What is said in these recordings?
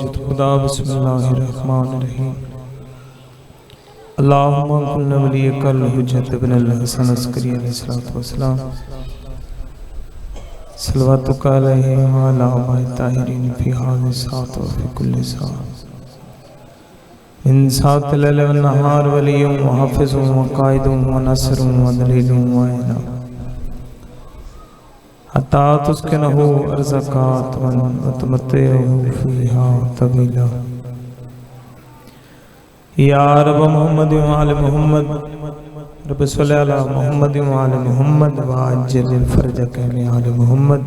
जुत खुदा बिस्मिल्लाहिर्रहमानिर्रहीम। अल्लाहुम्मा कुल्ल वलियकल हुज्जत इब्नुल हसन अस्करी अलैहिस्सलातु वस्सलाम सल्लल्लाहु अलैहि व अला आलिहि ताहिरीन फी हाज़िहि साअत व फी कुल्लि साअत इन साअतिल लैल व नहार वलियुम व हाफ़िज़ुम व क़ाइदुम व नसरुम व दलीलुम व इना हत्ता तुस्किनहु अर्ज़क़ातन व तुमत्तिअहु फ़ीहा तवीला। या रब मोहम्मद व आले मोहम्मद रब सल्लि अला मोहम्मद व आले मोहम्मद व अज्जिल फ़रजक में आले मोहम्मद।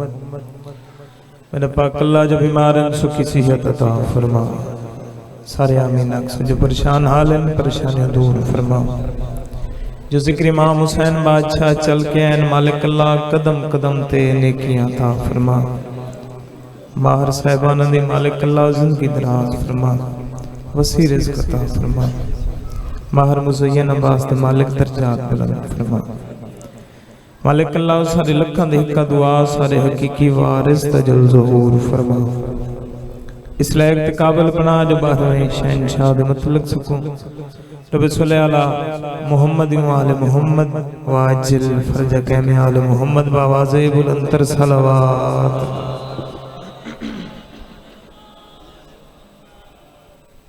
मेरे पाक अल्लाह जो बीमार हैं सुखी सेहत अता फरमा। सारे आमीन। अक्सर जो परेशान हाल हैं परेशानियां दूर फरमा। जो जिक्र इमाम हुसैन बादशाह चल के हैं मालिक अल्लाह कदम कदम ते नेकियां अता फरमा। बाहर साहिबान दी मालिक अल्लाह जिंदगी दराज फरमा। वसी रिज़्क़ अता फरमा। बाहर मुज़य्यन अब्बास दे मालिक दर्जात बुलंद फरमा। मालिक अल्लाह सारे लखां दे हिक्का दुआ सारे हकीकी वारिस तजल ज़हूर फरमा। इस लायक ते काबिल बना जो बाहर शहनशाह दे मतलब सुकून रब सल्लि अला मोहम्मद व आले मोहम्मद व अज्जिल फ़रजक में आले मोहम्मद बावाज़े बुलंद सलावत।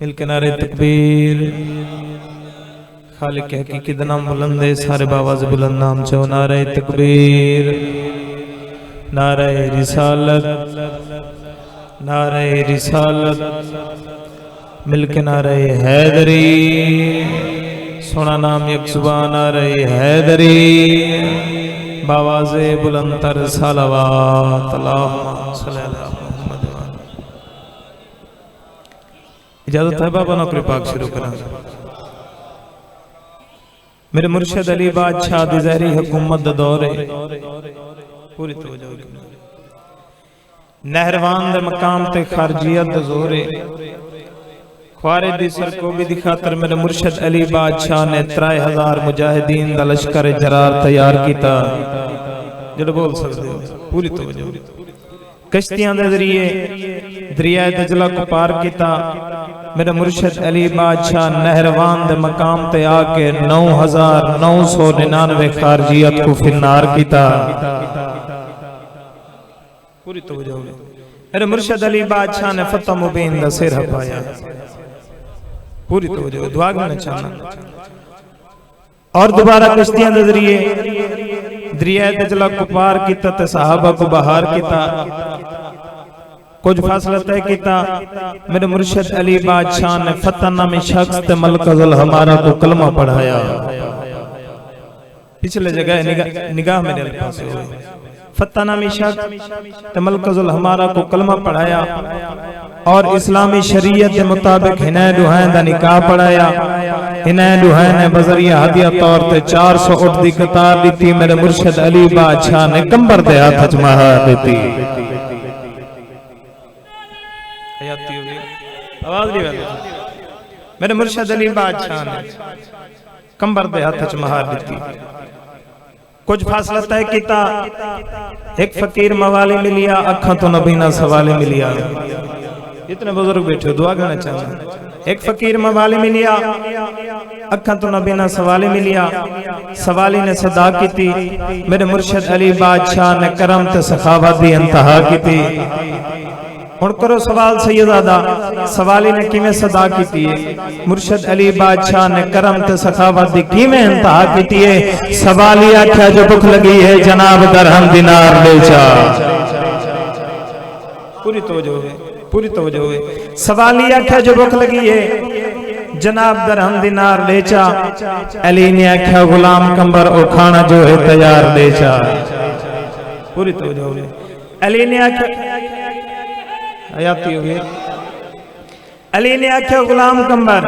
मिल के नारे तकबीर। खालिक हकीकी दा नाम बुलंद है सारे बावाज़े बुलंद नाम चो नारे तकबीर नारे रिसालत नारे रिसालत। मिल के नारे हैदरी सोना नाम एक जुबान नारे हैदरी बावाज़े बुलंद सलावत। अल्लाहुम्मा सल्लि अला मुहम्मद। इजाजत है बाबा नौकरी पाक शुरू करा। मेरे मुर्शिद अली बादशाह दी ज़हरी हुकूमत दा दौर है पूरी तवज्जो नहरवान दे मकाम ते खारजियत दा जोर है। ख्वारे दी सरकोबी दी खातर मेरे मुर्शिद अली बादशाह ने 3000 मुजाहिदीन दा लश्कर जरार तैयार कीता। जड़ बोल सकते हो पूरी तवज्जो। कश्तियां दे जरिए दरिया दजला को पार किया। मेरे मुर्शिद अली बादशाह नहरवान दे मकाम ते आके 9999 खारजियत को फिन्नार किया। पूरी तवज्जो। मेरे मुर्शिद अली बादशाह ने फतह मुबीन दा सिर हपाया। पूरी तवज्जो दुआ करना चाहना। और दोबारा कश्तियां दे जरिए दरिया दजला को पार किया ते सहाबा को बहार किया। कुछ फासला तय किया। मेरे मुर्शिद अली बादशाह ने फतह नामी शख्स ते मलकजुल हमारा को कलमा पढ़ाया। पिछले जगह निगाह मेरे पास हुई। फतह नामी शख्स ते मलकजुल हमारा को कलमा पढ़ाया और इस्लामी शरीयत के मुताबिक हिनैन दुहैन दा निकाह पढ़ाया। हिनैन दुहैन ने बजरिया हदिया तौर पे 400 ऊंट दी कतार दी। मेरे मुर्शिद अली बादशाह ने कंबर दे हाथ च महार दी। आवाज नहीं आती। मेरे मुर्शिद अली बादशाह ने कंबर दे हाथ च महार दी। कुछ फासला तय किया। एक फकीर मवाली मिलिया अखा तो नबीना सवाले मिलिया। इतने बुजुर्ग बैठे दुआ करना चाहना। एक फकीर मवाली मिलिया अखा तो नबीना सवाले मिलिया। सवाली ने सदा की थी। मेरे मुर्शिद अली बादशाह ने करम ते सखावत दी इंतहा की थी। हुण करो सवाल सैयदादा सवाली ने किवें सदा की है। मुर्शिद अली बादशाह ने करम ते सखावत दी किवें इंतहा की है। सवाली आख्या जो भुख लगी है जनाब दरहम दिनार ले जा। पूरी तवज्जो है पूरी तवज्जो है। सवाली आख्या जो भुख लगी है जनाब दरहम दिनार ले जा। अली ने आख्या गुलाम कंबर ओ खाना जो है तैयार ले जा। पूरी तवज्जो है। अली ने आख्या अली ने आख्या गुलाम कंबर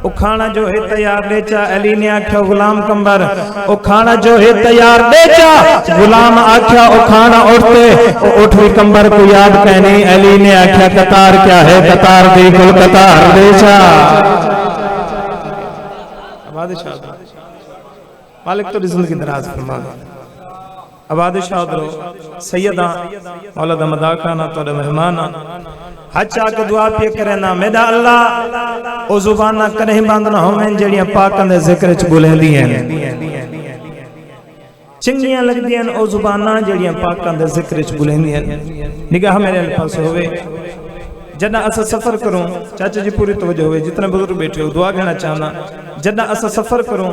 ओ खाना जो है तैयार ले जा। अली ने आख्या गुलाम कंबर ओ खाना जो है तैयार ले जा। गुलाम आख्या ओ खाना उठते उठ भी कंबर को याद कहनी। अली ने आख्या कतार क्या है कतार दी कुल कतार ले जा। मालिक तो रिज़्क़ की दराज फरमा। आबाद शादरो सैयदा औलाद मदाकाना तोड़े मेहमाना हचा के दुआ पे करे ना मेरा अल्लाह ओ जुबाना कहीं बंद ना होवें जेड़ियां पाकां दे जिक्र च बुलंदी हैं चंगियां लगदियां ओ जुबाना जेड़ियां पाकां दे जिक्र च बुलंदी हैं निगाह मेरे पास होवे जदा अस सफर करूं चाचा जी पूरी तवज्जो होवे जितने बुजुर्ग बैठे हो दुआ कहना चाहना जदा अस सफर करूं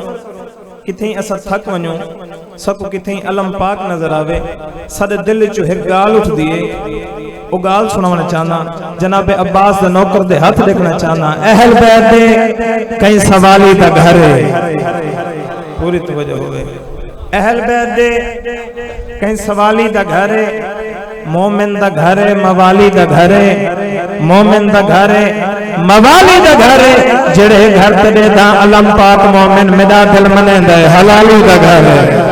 किथे अस थक वणो सब किथे अलम पाक नजर आवे साडे दिल चो एक गाल उठदी है ओ गाल सुनावना चाहना जनाब अब्बास दे नौकर दे हाथ देखना चाहना अहल बैत दे कई सवाली दा घर है पूरी तवज्जो होवे अहल बैत दे कई सवाली दा घर है मोमिन दा घर है मवाली दा घर है मोमिन दा घर है मवाली दा घर है जेड़े घर ते दा अलम पाक मोमिन मेरा दिल मनेंदा है हलाली दा घर है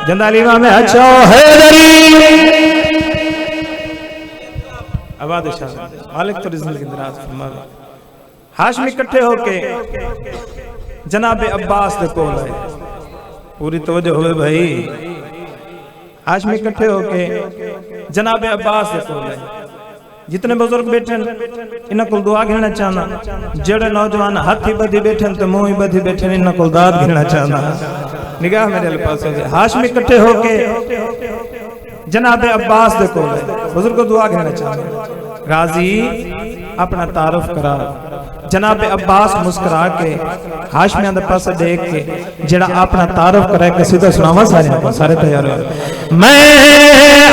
जंदालीवा में अच्छा हैदरी आबाद शाह मालिक तो जिंदगी दराज फरमावे हाशमी इकट्ठे होके जनाब अब्बास दे कोल आए पूरी तवज्जो होवे भाई हाशमी इकट्ठे होके जनाब अब्बास दे कोल आए जितने बुजुर्ग बैठे इन्हां कोल दुआ घेना चाहना जेड़े नौजवान हाथी बधी बैठे तो मुंह ही बधी बैठे इन्हां कोल दाद घेना चाहना निगाह मेरे पास हो हाशमी इकट्ठे होके जनाब अब्बास दे कोल आए बुजुर्ग को दुआ घेना चाहना गाजी अपना तारुफ करा जनाब अब्बास मुस्कुरा के हाशमियां दे पास देख के जेड़ा अपना तारुफ करे के सीधा सुनावा सारे तैयार हो मैं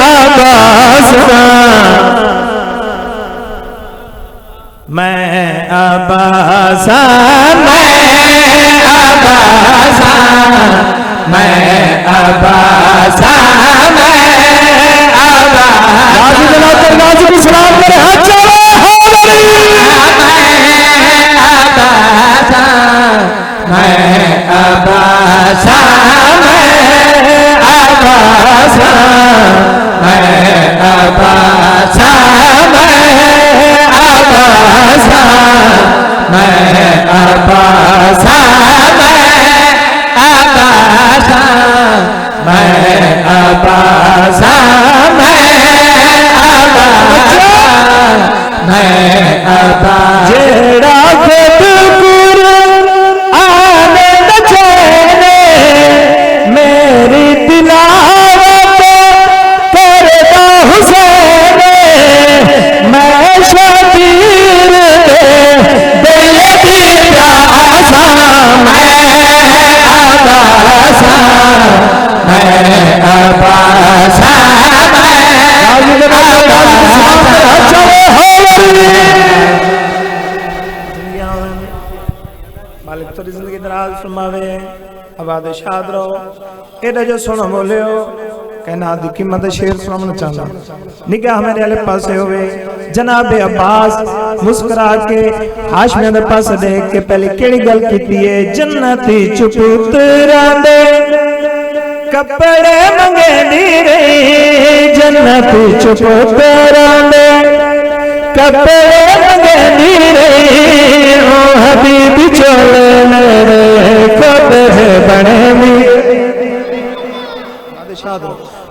अब्बास मैं अब्बास मैं अब्बास मैं अब्बास गाजी जनाब गाजी को सलाम करे हाथ चलो मैं अब्बास मैं अब्बास मैं अब्बास मैं अब्बास मैं अब्बास मैं अब्बास जेड़ा खुद आने नचने मेरी तिलावत करदा हुसैन मैं शबीर दिल दी प्यासा मैं अब्बास मैं अब्बास मालिक तो जिंदगी दराज फरमावे आबाद शाद रहो एडा जो सुनो बोलियो कहना दी कीमत शेर सुनाना चाहना निगाह मेरे वाले पासे होवे जनाब अब्बास मुस्कुरा के हाशमियां दे पास देख के पहले केड़ी गल कीती है जन्नती चुपुतरा दे कपड़े मंगे दी रे जन्नती चुपुतरा दे कपड़े मंगे दी रे ओ हबीब चोले मेरे खुद है बने मी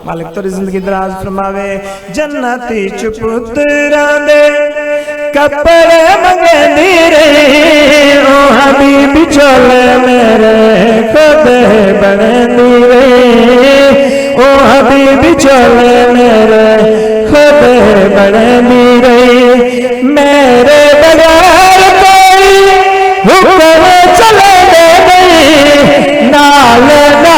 मालिक तो जिंदगी दराज फरमावे जन्नती चुपुतरा दे कपड़े मंगे दी रे ओ हबीब चोले मेरे खुद है बने दी रे ओ हबीब चोले मेरे खुद है बने दी रे मेरे बगैर कोई हुक्म चले नहीं नाल ना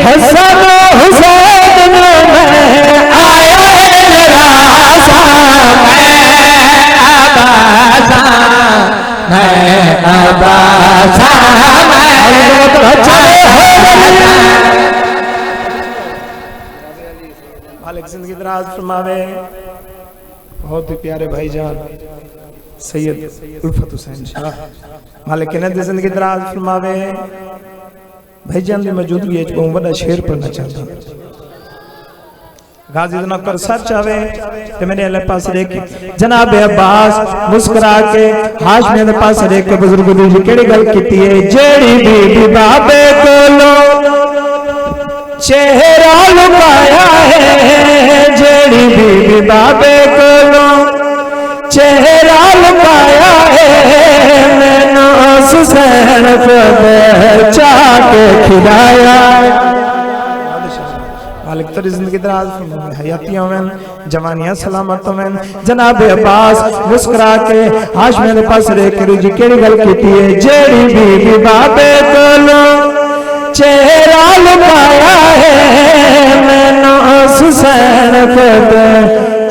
हसन हुसैन में आया रासा मैं अब्बास मालिक जिंदगी दराज फरमावे बहुत ही प्यारे भाईजान सैयद उल्फत हुसैन शाह मालिक ने जिंदगी दराज फरमावे भाईजान की मौजूदगी बड़ा शेर पढ़ना चाहता गाजी दा नौकर सच आवे ते मेरे अल्लाह पास देख जनाब अब्बास मुस्कुरा के हाशमी दे पास देख के बुजुर्ग दी केड़ी गल कीती है जेड़ी बीबी बाबे कोलो चेहरा लुकाया है जेड़ी बीबी बाबे कोलो चेहरा लुकाया है मैंने हुसैन को चाके खिलाया मालिक तेरी जिंदगी दराज फरमाए हयातियां में जवानियां सलामत में जनाब अब्बास मुस्कुरा के हाशमी दे पास देख के जी केड़ी गल कीती है जेड़ी बीबी बाबे कोलो चेहरा लुकाया है मैंने हुसैन को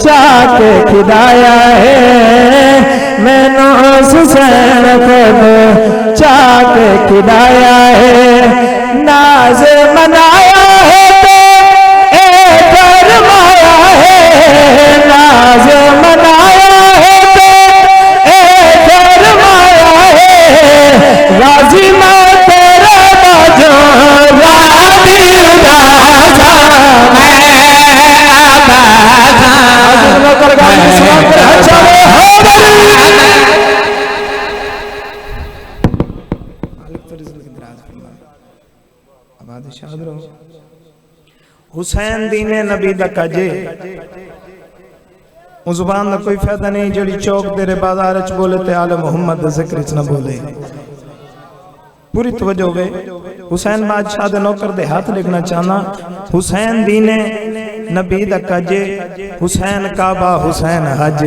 चाके खिलाया है मैंने हुसैन को चाके खिलाया है नाज मनाया है नाज मनाया है तो फरमाया है गाजी मैं तेरा बाजा रानी बाजा मैं कर गाजी सलाम कर चले हो मालिक तेरी जिंदगी दराज फरमाए आबाद शाद रहो हुसैन दीने नबी दा कजे जुबान का कोई फायदा नहीं जड़ी चौक तेरे बाजार च बोले ते आले मोहम्मद दा जिक्र च ना बोले पूरी तवज्जो वे हुसैन बादशाह दे नौकर दे हाथ लिखना चाहना हुसैन दीने नबी दा कजे हुसैन काबा हुसैन हज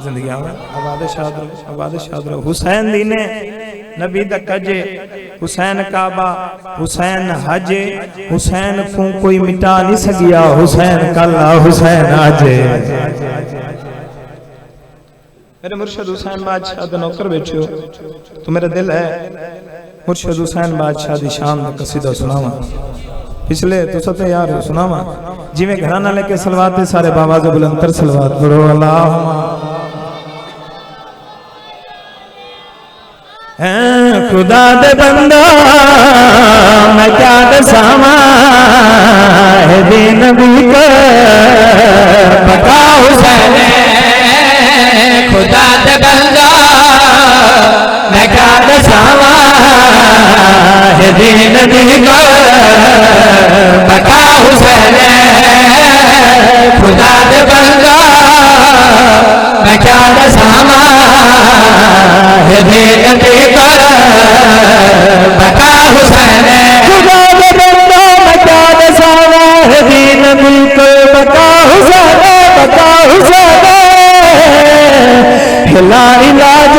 जिंदगी आबाद शाद रहो हुसैन दीने नबी दा कजे हुसैन काबा हुसैन हज हुसैन को कोई मिटा नहीं सकिया हुसैन कल्ला हुसैन आज मेरे मुर्शिद हुसैन बादशाह दा नौकर बैठो तो मेरा दिल है मुर्शिद हुसैन बादशाह दी शान दा कसीदा सुनावा पिछले तो सते यार सुनावा जिवें घराना लेके सलवात ते सारे बाबा जो बुलंदर सलवात पढ़ो अल्लाहुम्मा खुदा दे बंदा मैं क्या दसावा है दीन नबी का बका हुसैन खुदा दे बंदा मैं क्या दसावा है दीन नबी का बका हुसैन खुदा दे बंदा मैं क्या दसावा है दीन नबी का बका हुसैन खुदा दे बंदा मैं क्या दसावा है दीन नबी का बका हुसैन हिला इलाज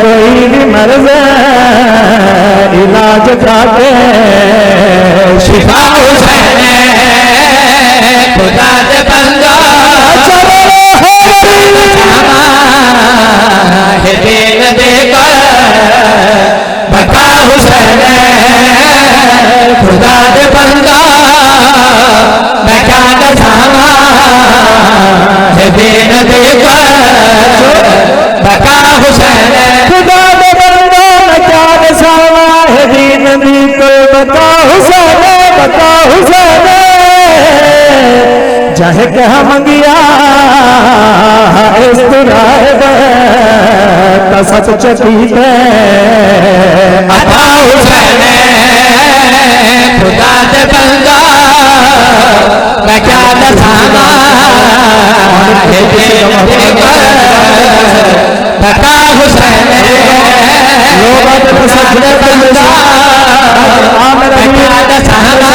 कोई भी मर्ज इलाज खाते शिफा हुसैन खुदा दे बंदा है दीन देगा बका हुसैन खुदा दे बंदा मैं क्या दसावा है दीन देगा बका हुसैन खुदा दे बंदा मैं क्या दसावा है दीन नबी को बका हुसैन चाहे कहा मंगिया इस तरह सच चकी अता हुसैन खुदा दे बंदा मैं क्या दसावा है दीन देगा बका हुसैन सजदे बंदा मैं क्या दसावा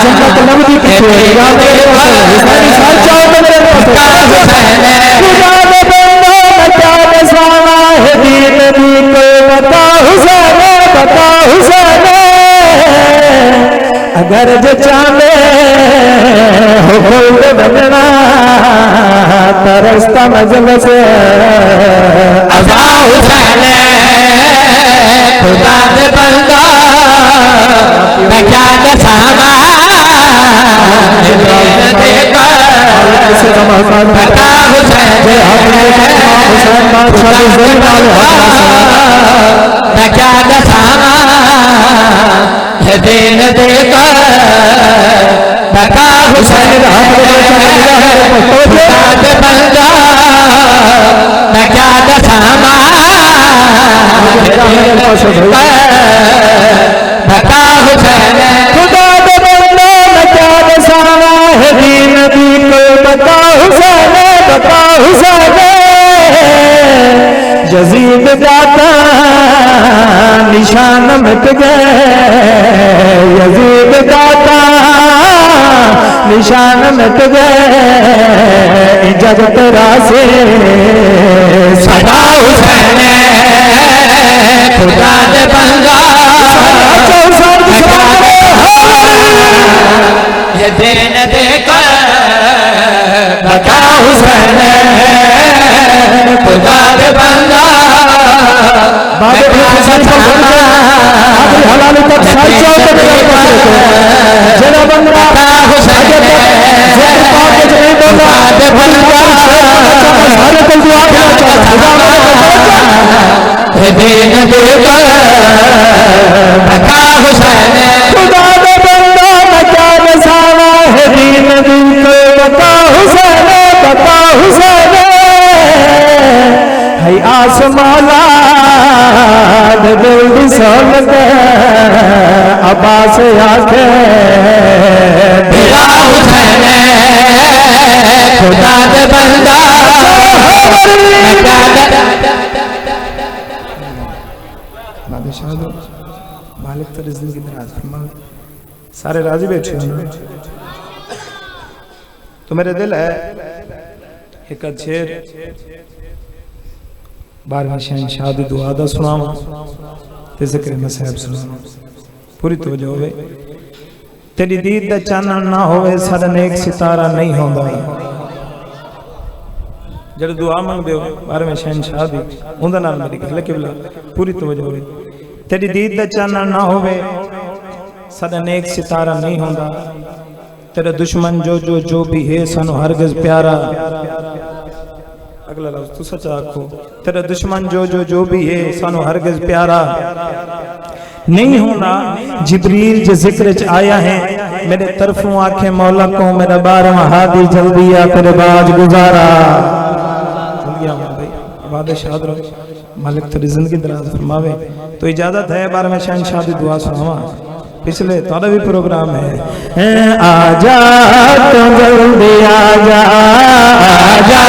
जन्नत नबी की खुदा दे बंदा मैं क्या दसावा है दीन नबी को बका हुसैन अगर जो चाहे हो बोल बनना तरसता मजलिस अता हुसैन खुदा दे बंदा मैं क्या दसावा देगा बका हुसैन मैं क्या दसावा है दीन देगा बका बता हुसैन खुदा दे बंदो मैं क्या दसावा है दीन दी को बता हुसैन यजीद दाता निशान मिट गए यजीद दाता निशान मिट गए जगत रासे सदा हुसैन खुदा दे बंदा ये दिन देकर बता हुसैन खुदा दे बंदा जरा बंदा हुसैन दिन देकर बता हुसैन खुदा दे बंदा मैं क्या बसावा है दीन दी को बता हुसैन है आसमाला दिल सोलत अब्बास आखे मेरा हुसैन खुदा दे बंदा मालिक तो जिंदगी दराज फरमावे सारे राजी बैठे हैं तो मेरे दिल है एक शेर 12वें शहंशाह दी दुआ दा सुनावा ते जिक्र मसाहब सुनावा पूरी तवज्जो होवे तेरी दीद दा चानन ना होवे साडा नेक सितारा नहीं होंदा जब दुआ मंगदे हो 12वें शहंशाह दी उंदा नाल मेरी गल किबला पूरी तवज्जो होवे तेरी दीद दा चानन ना होवे साडा नेक सितारा नहीं होंदा तेरा दुश्मन जो भी है सानू हरगिज़ प्यारा अगला लफ्ज़ तू सच आखो तेरा दुश्मन जो भी है सानू हरगिज़ प्यारा नहीं होना जिब्रील जो जिक्र च आया है मेरे तरफों आखे मौला को मेरा 12वां हादी जल्दी आकर बाज गुजारा शाद रहो मालिक तेरी जिंदगी दराज फरमावे तो इजाजत है 12वें शहंशाह दी दुआ सुनावा पिछले तारा भी प्रोग्राम है आजा तो जल्दी आजा आजा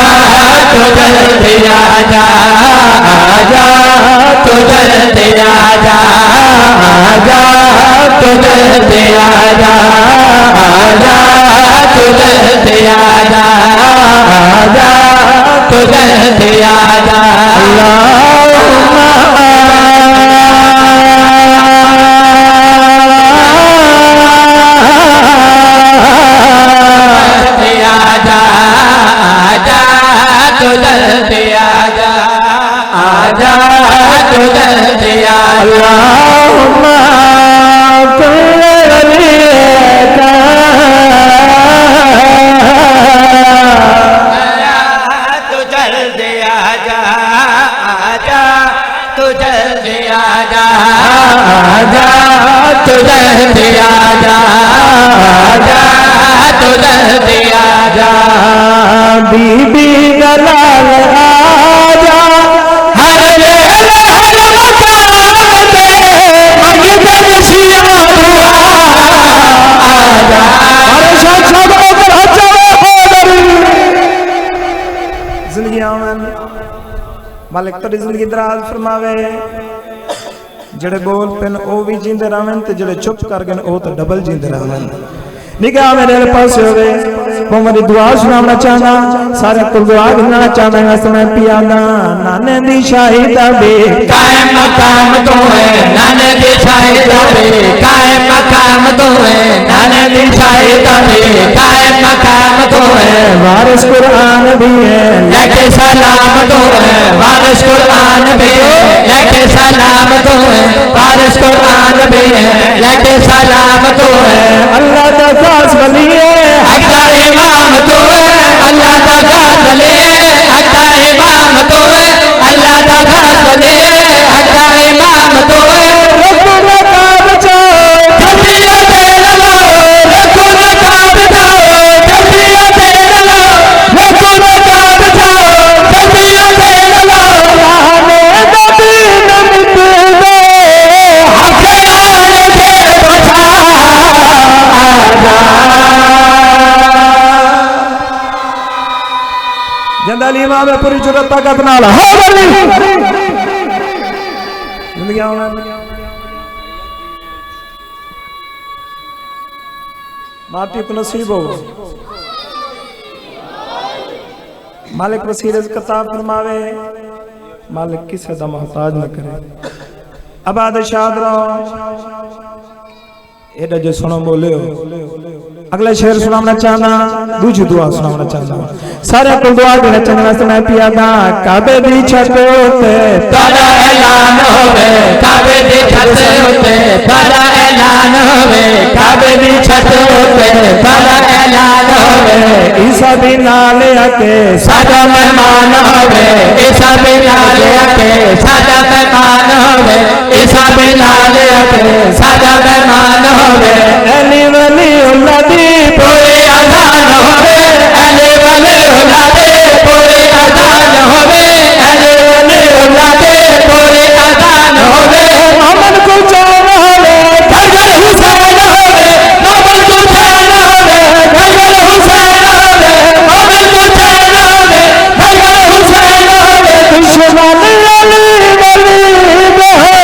तो जल्दी आजा आजा तो जल्दी आजा आजा तो जल्दी आजा आजा तो जल्दी आजा आजा तो जल्दी आजा बीबी दलाल आजा हर वेले हर मकाम पे मंगता खुशियां दुआ आजा अरे शाद होकर हजारों होदर जिंदगी आवन मालिक तेरी जिंदगी दराज फरमावे जेड़े बोल पेन ओ भी जींदे रहन ते जेड़े चुप कर गए ओ तो डबल जींदे रहन निगाह मेरे पास होवे वो मेरी दुआ सुनाना चाहना सारे को दुआ गिनना चाहना समय पियादा नाने दी शाहिदा बे कायम मकाम तो है नाने दी शाहिदा बे कायम मकाम तो है नाने दी शाहिदा बे कायम मकाम तो है वारिस कुरान भी है लेके सलाम तो है वारिस कुरान भी है लेके सलाम तो है वारिस कुरान भी है लेके सलाम तो है अल्लाह का खास वली है हक्का इमाम तो है अल्लाह का खास वली है हक्का इमाम तो है अल्लाह का खास वली है हक्का इमाम तो है रब्बुल काब जाओ जल्दिया दे लो रब्बुल काब जाओ जल्दिया दे लो रब्बुल काब जाओ जल्दिया दे लो आने नबी नमित दे मौला अली इमाम पूरी जुरत ताकत नाल माटी को नसीब हो मालिक वसीर कताब फरमावे मालिक किसे दा मोहताज न करे आबाद शाद रहो एडा जो सुनो बोले हो अगला शेर सुनाना चाहना दूसरी दुआ सुनाना चाहना सारे को दुआ देना चाहना मैं पिया दा काबे दी छत उते तारा ऐलान होवे काबे दी छत उते तारा ऐलान होवे काबे दी छत उते तारा ऐलान होवे ईसा भी नाल आके सादा मेहमान होवे ईसा भी नाल आके सादा मेहमान होवे ईसा भी नाल आके सादा मेहमान होवे अली वली उल्लादी पूरे अजान होवे अली वली उल्लादे पूरे अजान होवे अली वली उल्लादे पूरे अजान होवे मोहम्मद को जान होवे घर हुसैन होवे मोहम्मद को जान होवे घर हुसैन होवे मोहम्मद को जान होवे घर हुसैन होवे दुश्मन अली वली बहे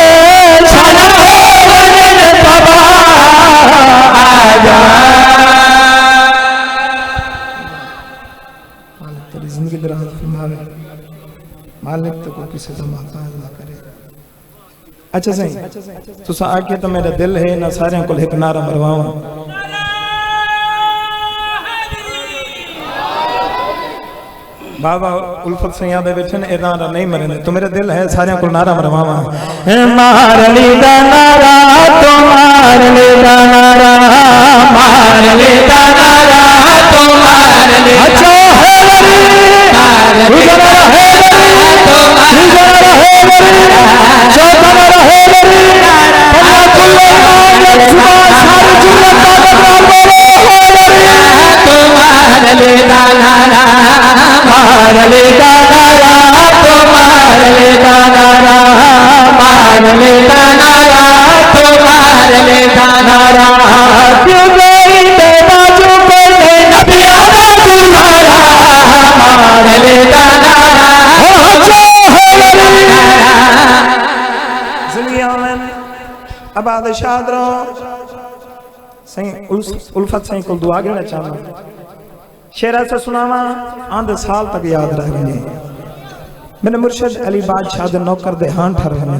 सादा होवे बाबा आजा मालिक तेरी जिंदगी दराज फरमावे मालिक तो को किसी का मोहताज ना करे अच्छा सही तुसा आके तो मेरा दिल है ना सारे को एक नारा मरवाओ बाबा उल्फत से याद बैठे ए नारा नहीं मरे तो मेरा दिल है सारे को नारा मरवावा मार ली दा नारा तो मार ली दा नारा मार ले नारा तो मार ले अच्छा है मार ले तो मार ले नारा मार ले नारा तो मार ले नारा मार ले नारा तो मार ले नारा क्यों गई ते बाजू पर नबिया दा तुम्हारा मार ले नारा आबाद शाद रहो सही उल्फत सही को दुआ देना चाहना शेरा से सुनावा आंध साल तक याद रह गए मैंने मुर्शिद अली बादशाह दे नौकर दे हां ठर गए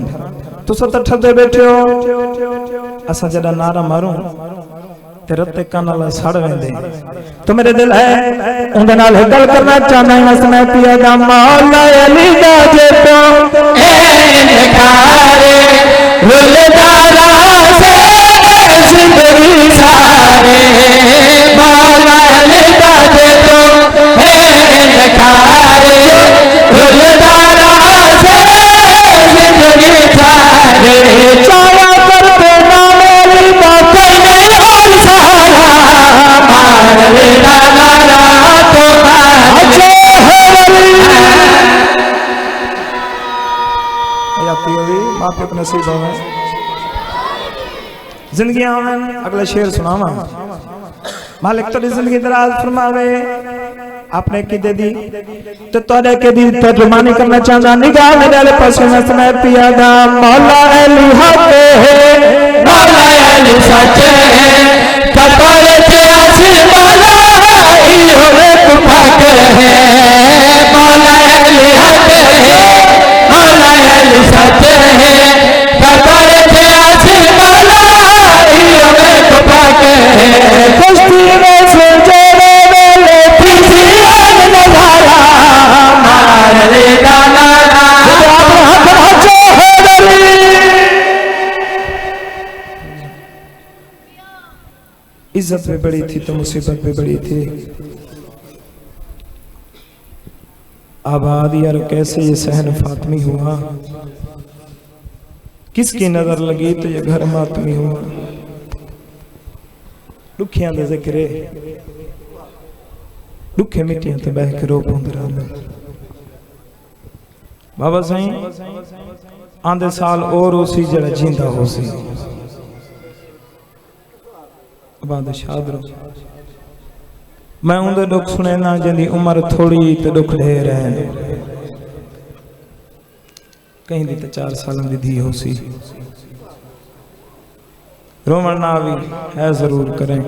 तू सत ठरदे बैठे हो असा जदा नारा मारूं ते रत्ते कान नाल सड़ वेंदे तो मेरे दिल है उंदे नाल गल करना चाहना है मैं पिया दा मौला अली दा जे तो ए नकारे रुलदारा से जिंदगी सारे मौला अली दा जे तो ए नकारे रुलदारा से जिंदगी सारे चावा करते ना मेरी बात नहीं और सहारा मार ले नारा तो मार ले याती हुई माफी अपने नसीब होवे जिंदगी आवन अगला शेर सुनावा मालिक तेरी जिंदगी दराज फरमावे आपने की दे दी तो तोरे के दी तर्जुमानी करना चाहता निगाह मेरे वाले पासे में समय पिया दा मौला अली हक है मौला अली सच है कपड़े से आसी मौला इहो एक फक है मौला अली हक है मौला अली सच है कपड़े से आसी मौला इहो एक फक है कश्ती में से जोड़े वेले किसी और नजारा मार ले नारा इज्जत भी बड़ी थी तो मुसीबत भी बड़ी थी आबाद यार कैसे ये सहन फातमी हुआ किसकी नजर लगी तो ये घर मातमी हुआ दुखियां दे जिक्रे दुखे मिट्टियां ते बह के रो पौंदे रहंदे बाबा साईं आंदे साल और उसी जड़ा जींदा होसी आबाद शाद रहो मैं उनके दुख सुने ना जिंदी उम्र थोड़ी तो दुख ढेर है कहीं दी तो 4 साल की धी हो सी रोवण ना भी है जरूर करें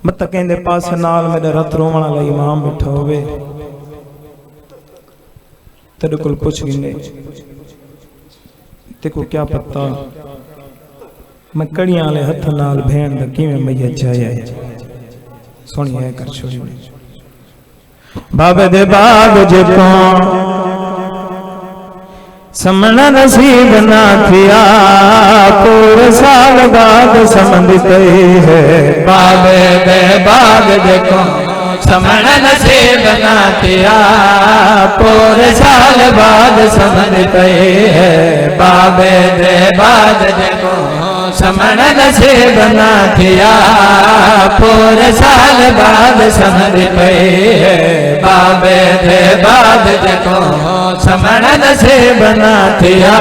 मत कहते पास नाल मेरे रत रोवण वाला इमाम बैठा होवे तेरे को कुछ भी नहीं ते को क्या पता मैं कड़ियां वाले हथ नाल भेण दा किवें मैया जाया सोनी है कर छोड़ी बाबे दे बाग जे कौन समना नसीब ना थिया पूरे साल बाद समझते है बाबे दे बाग देखो समझ नसीब ना थिया पूरे साल बाद समझते है बाबे दे बाग देखो समझ नसीब ना थिया पूरे साल बाद समझते है बाबे दे बाग देखो समझ नसीब ना थिया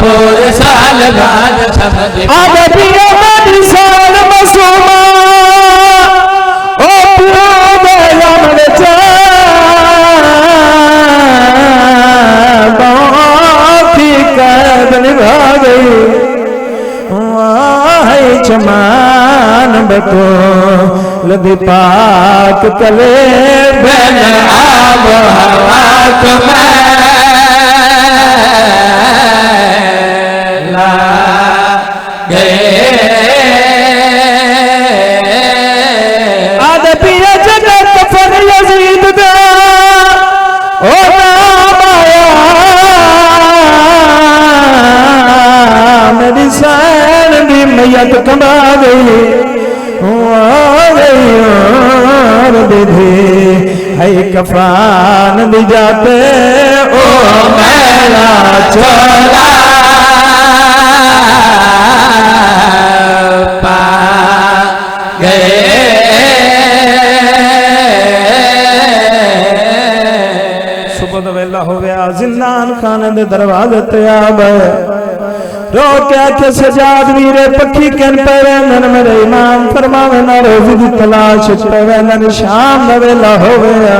पूरे साल बाद समझते साल मसूमा ओ चमान बको लदी पाक कले बन आब हवा तुम्हारा गए आद पिया जगत फर यजीद दा ओ नाम आया मेरी सैन दी मैयत कमा गई है कफान दी जाते ओ मेरा चोला पा गए सुबह दा वेला हो गया जिंदान खाने दे दरवाजे ते आ गए रो क्या के सजाद वीरे पखी कन पे नन मेरे इमाम फरमावे ना रोज़ी दी तलाश पे नन शाम दा वेला हो गया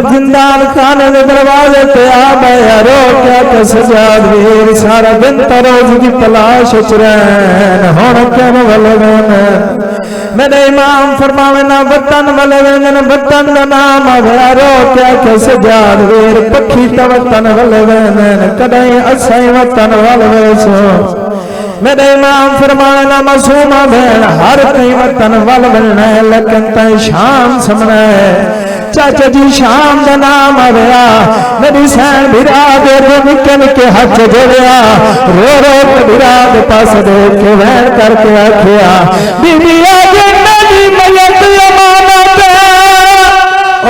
जिंदान खाने दे दरवाजे पे आ गया रो क्या के सजाद वीर सारा दिन तो रोज़ी दी तलाश रहन हुण किन वलवन मेरे इमाम फरमावे ना वतन वलवन वतन दा नाम आया रो क्या के सजाद वीर पखी तो वतन वलवन कदई असाई वतन वलवेसो मेरे इमाम फरमावे ना मासूमा भेण हर कई वतन वलवना लेकिन तै शाम समना है चाचा जी शाम का नाम आया मेरी सैन बिरा दे निके निके हाथ जोड़िया रो रो के बिरा के पास देख के वैन करके आखिया बीबी मेरी मैयत अमानत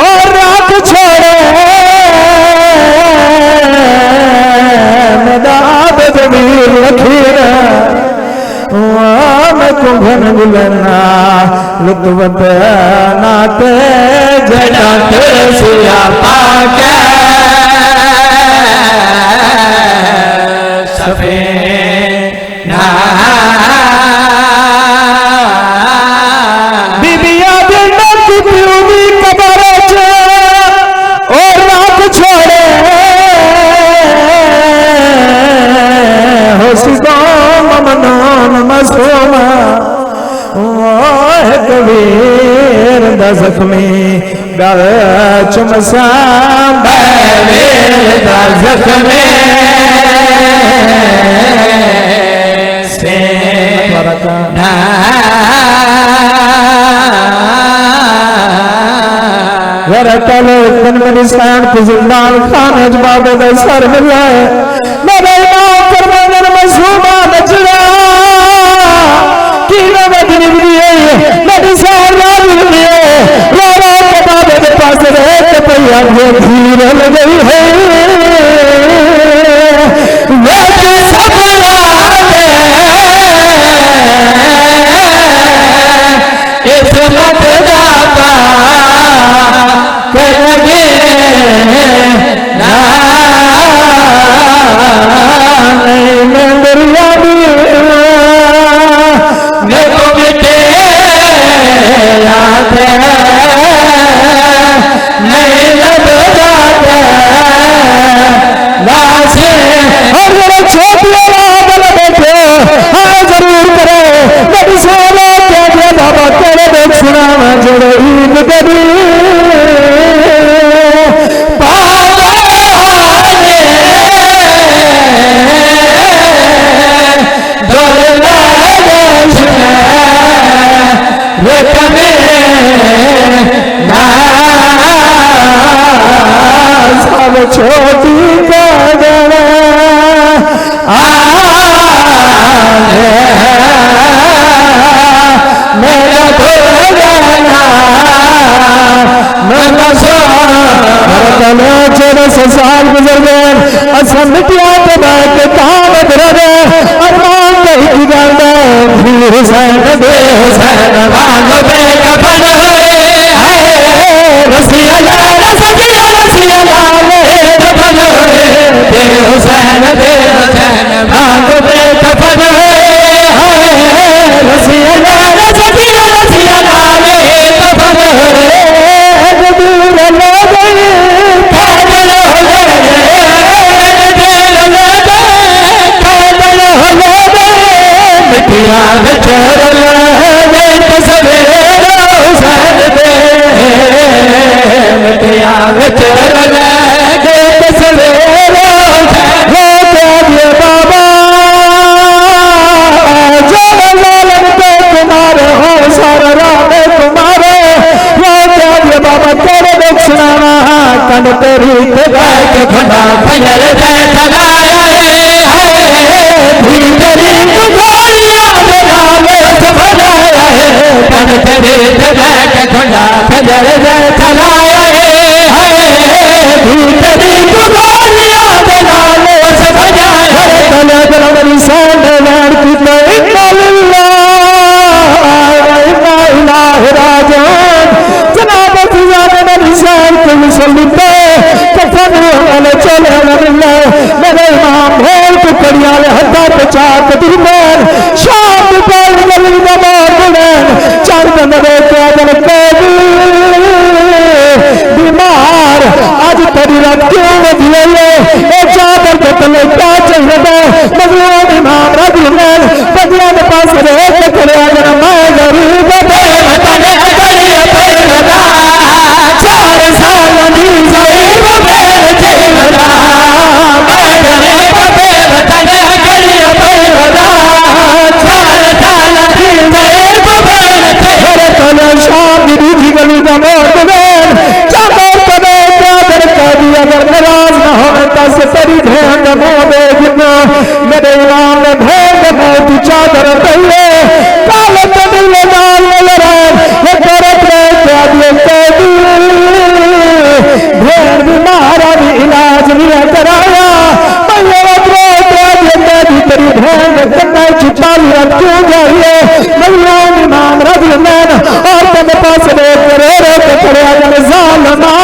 और रात छोड़े मेरा जमीर लखीर मैं कुंभन बुलना लुत्वत नाते जनाते सिया पाके सफे ना बीबिया दिन की प्यूदी कबर और रात छोड़े हो सिको ममनोन मसूमा कबीर दा जख्मी गल चुमसा कबीर दा जख्मी से ना वरकल तन में निशान जिंदान खाने बाबे दा सर मिला मेरे इमाम फरमाने मसूमा बचड़ा की वजनी भी मेरी सारा भी रो रो के बाबे के पास रहे के पैया धीर लग गई है मेरे सपना इस मत दाता करेंगे ना मैं दरिया भी मेरे को बेटे लेख में ना सब छोटी कदर मेरा भोजना मेरा साल गुजर गए असम मिटिया तो बैठ काम करे अरमान नहीं की गल हुसैन दे हुसैन वांग बे कफन होए हाय रसिया रसिया रसिया लाले कफन होए दे हुसैन वांग बे कफन होए हाय रसिया रसिया रसिया लाले कफन होए दूर लो गए कादल हो गए मिटिया चल सवेरे हुसैन दे मिटिया चल सवेरे हो बाबा जब लालन पे तुम्हारे हो सारा राम तुम्हारे वो बाबा तेरे देख सुनाना कन तेरी बैठ खड़ा फजर बैठ लगाया है तेरी गोलियां बनावे सफलाया है कन तेरी बैठ खड़ा फजर बैठ लगाया है तेरी गोलियां बनावे सफलाया है तले तले सान लड़ की तो इन्ना इलाह राजन जनाब फिजाने में निशान के मुसल्लिते कफन वाले चले मेरे इमाम भोल को कड़ियाले हद्दा पचा कदीमन शाम पर गली में मोड़न चंद नवे के आदम कैदी बीमार आज तेरी रात क्यों बदले ए चादर के तले क्या चाहिए मजलूम इमाम रजूलन बदिया के पास रहे के करे अगर मैं गरीब तने करिए पैदा 4 साल नी ज़हीब मेरे जेलदा मैं करे तने करिए पैदा 4 साल नी ज़हीब मेरे तने शाम दी गली का मोड़ में चादर तने चादर कभी अगर नाराज न हो तस तेरी भेंट मुंह देखना मेरे इमाम ने भेंट मुंह की चादर पहले काले तमिल लाल लहरान ये करत में क्या दिए कैदी भेंट बीमारा भी इलाज भी कराया मैं अपने क्या दिए कैदी तेरी भेंट कन्ना छुपा लिया क्यों जाइए मजलूम इमाम रजूलन और तेरे पास ले करे रे करे अगर जालमा